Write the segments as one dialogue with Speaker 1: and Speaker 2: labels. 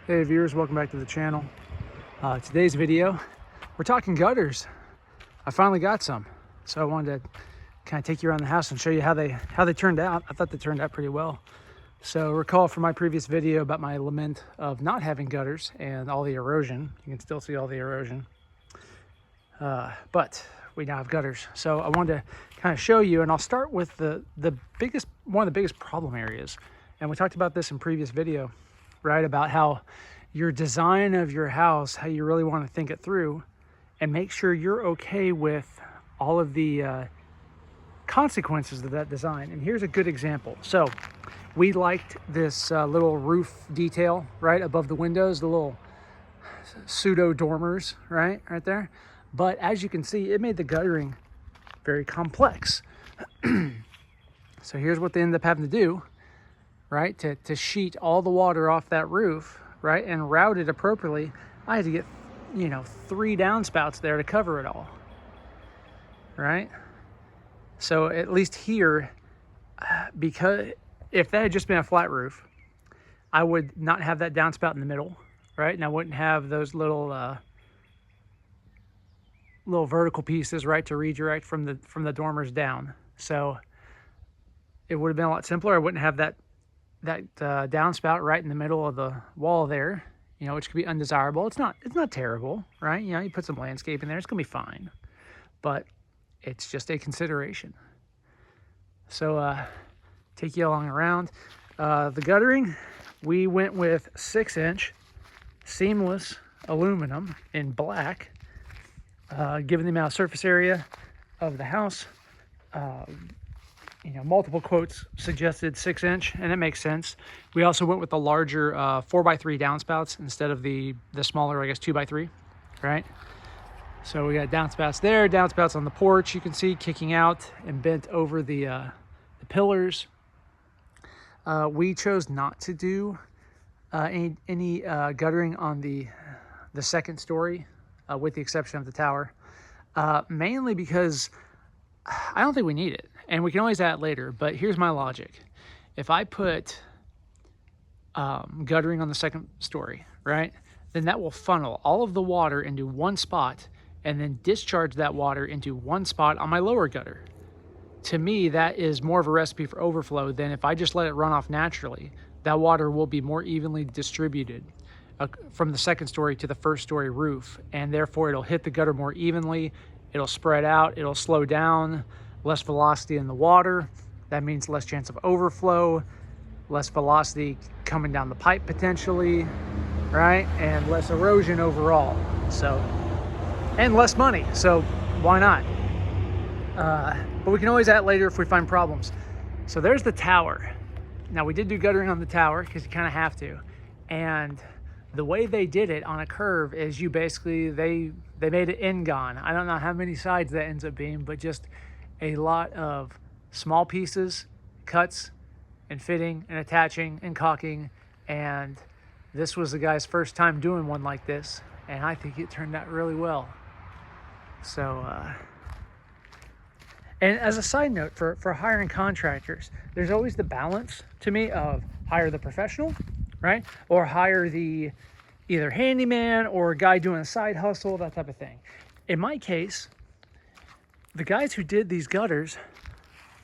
Speaker 1: Hey viewers, welcome back to the channel. Today's video, we're talking gutters. I finally got some, so I wanted to kind of take you around the house and show you how they turned out. I thought they turned out pretty well. So recall from my previous video about my lament of not having gutters and all the erosion. You can still see all the erosion, but we now have gutters. So I wanted to kind of show you, and I'll start with one of the biggest problem areas. And we talked about this in previous video, right? About how your design of your house, how you really want to think it through and make sure you're okay with all of the consequences of that design. And here's a good example. So we liked this little roof detail right above the windows, the little pseudo dormers, right there. But as you can see, it made the guttering very complex. So here's what they ended up having to do, right? To sheet all the water off that roof, right, and route it appropriately. I had to get, 3 downspouts there to cover it all, right? So at least here, because if that had just been a flat roof, I would not have that downspout in the middle, right? And I wouldn't have those little vertical pieces, right, to redirect from the dormers down. So it would have been a lot simpler. I wouldn't have that downspout right in the middle of the wall there, which could be undesirable. It's not terrible, right? You put some landscape in there, it's gonna be fine, but it's just a consideration. So take you along around. The guttering, we went with 6-inch seamless aluminum in black. Given the amount of surface area of the house, multiple quotes suggested 6-inch, and it makes sense. We also went with the larger 4x3 downspouts instead of the smaller, I guess, 2x3, right? So we got downspouts there, downspouts on the porch, you can see kicking out and bent over the pillars. We chose not to do any guttering on the second story, with the exception of the tower, mainly because I don't think we need it, and we can always add it later. But here's my logic. If I put guttering on the second story, right, then that will funnel all of the water into one spot and then discharge that water into one spot on my lower gutter. To me, that is more of a recipe for overflow than if I just let it run off naturally. That water will be more evenly distributed from the second story to the first story roof, and therefore it'll hit the gutter more evenly. It'll spread out, it'll slow down, less velocity in the water. That means less chance of overflow, less velocity coming down the pipe potentially, right? And less erosion overall. So, and less money, so why not? But we can always add later if we find problems. So there's the tower. Now we did do guttering on the tower because you kind of have to. And the way they did it on a curve is you basically, they made it N-gon. I don't know how many sides that ends up being, but just a lot of small pieces, cuts, and fitting, and attaching, and caulking. And this was the guy's first time doing one like this, and I think it turned out really well. So, and as a side note, for hiring contractors, there's always the balance to me of hire the professional, right? Or hire the either handyman or a guy doing a side hustle, that type of thing. In my case, the guys who did these gutters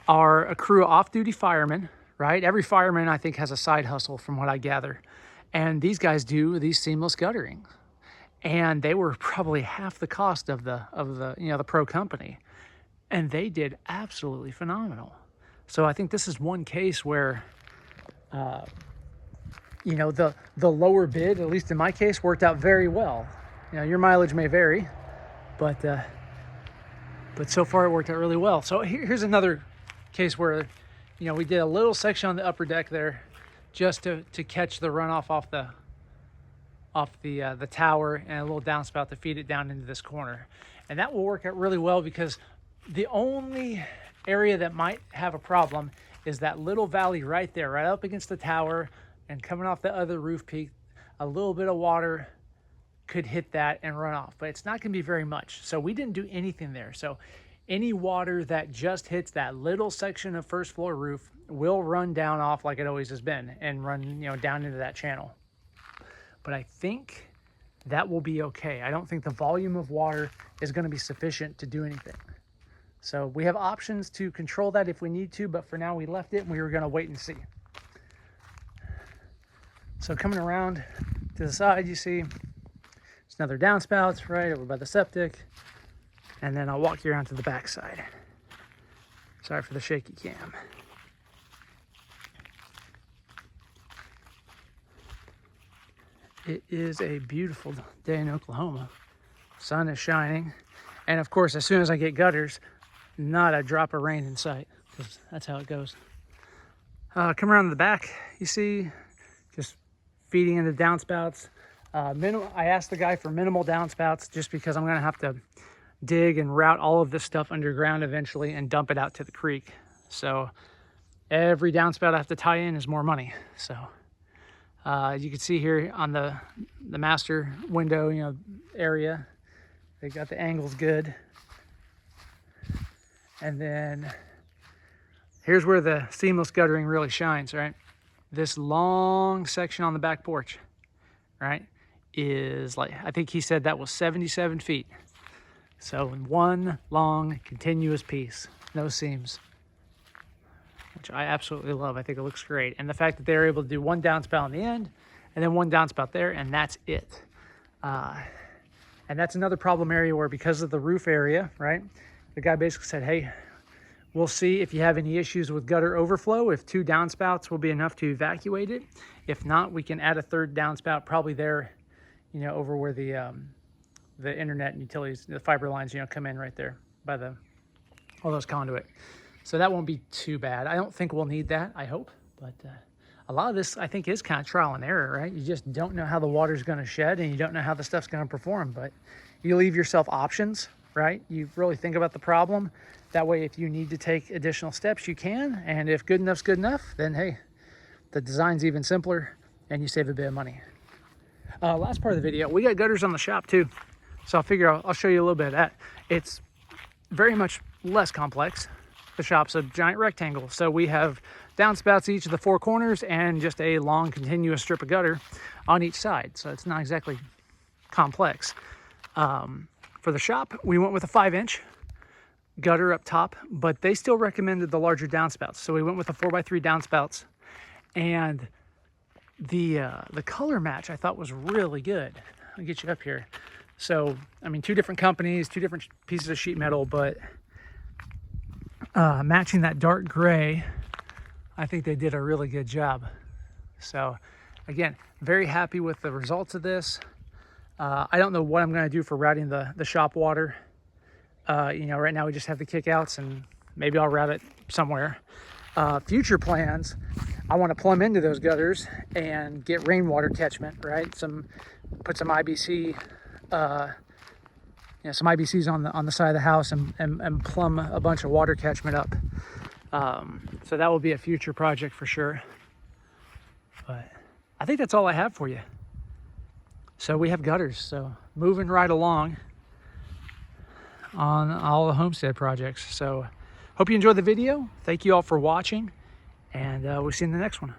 Speaker 1: are a crew of off-duty firemen, right? Every fireman, I think, has a side hustle from what I gather. And these guys do these seamless guttering. And they were probably half the cost of the pro company. And they did absolutely phenomenal. So I think this is one case where the lower bid, at least in my case, worked out very well. Your mileage may vary, but so far it worked out really well. So here's another case where, we did a little section on the upper deck there just to catch the runoff off the tower, and a little downspout to feed it down into this corner. And that will work out really well because the only area that might have a problem is that little valley right there, right up against the tower, and coming off the other roof peak. A little bit of water could hit that and run off, but it's not going to be very much. So we didn't do anything there. So any water that just hits that little section of first floor roof will run down off like it always has been and run, down into that channel. but I think that will be okay. I don't think the volume of water is going to be sufficient to do anything. So we have options to control that if we need to, but for now we left it and we were going to wait and see. So coming around to the side, you see there's another downspout right over by the septic. And then I'll walk you around to the back side. Sorry for the shaky cam. It is a beautiful day in Oklahoma. Sun is shining. And of course, as soon as I get gutters, not a drop of rain in sight, because that's how it goes. Come around to the back, you see, just feeding into downspouts. I asked the guy for minimal downspouts just because I'm gonna have to dig and route all of this stuff underground eventually and dump it out to the creek. So every downspout I have to tie in is more money. So you can see here on the master window, area, they got the angles good. And then here's where the seamless guttering really shines, right? This long section on the back porch, right, is like, I think he said that was 77 feet. So in one long continuous piece, no seams, which I absolutely love. I think it looks great. And the fact that they're able to do one downspout on the end and then one downspout there, and that's it. And that's another problem area where, because of the roof area, right, the guy basically said, hey, we'll see if you have any issues with gutter overflow, if 2 downspouts will be enough to evacuate it. If not, we can add a 3rd downspout probably there, over where the internet and utilities, the fiber lines, come in right there by all those conduit. So that won't be too bad. I don't think we'll need that, I hope. But a lot of this, I think, is kind of trial and error, right? You just don't know how the water's going to shed, and you don't know how the stuff's going to perform. But you leave yourself options, right? You really think about the problem. That way, if you need to take additional steps, you can. And if good enough's good enough, then hey, the design's even simpler and you save a bit of money. Last part of the video, we got gutters on the shop too. So I figure I'll show you a little bit of that. It's very much less complex. The shop's a giant rectangle. So we have downspouts each of the 4 corners and just a long continuous strip of gutter on each side. So it's not exactly complex. For the shop, we went with a 5-inch gutter up top, but they still recommended the larger downspouts. So we went with the 4x3 downspouts, and the color match I thought was really good. I'll get you up here. So, I mean, 2 different companies, 2 different pieces of sheet metal, but matching that dark gray, I think they did a really good job. So again, very happy with the results of this. I don't know what I'm going to do for routing the shop water. Right now we just have the kickouts, and maybe I'll route it somewhere. Future plans, I want to plumb into those gutters and get rainwater catchment, right? Put some IBC, some IBCs on the side of the house and plumb a bunch of water catchment up. So that will be a future project for sure. But I think that's all I have for you. So we have gutters, so moving right along on all the homestead projects. So hope you enjoyed the video. Thank you all for watching, and we'll see you in the next one.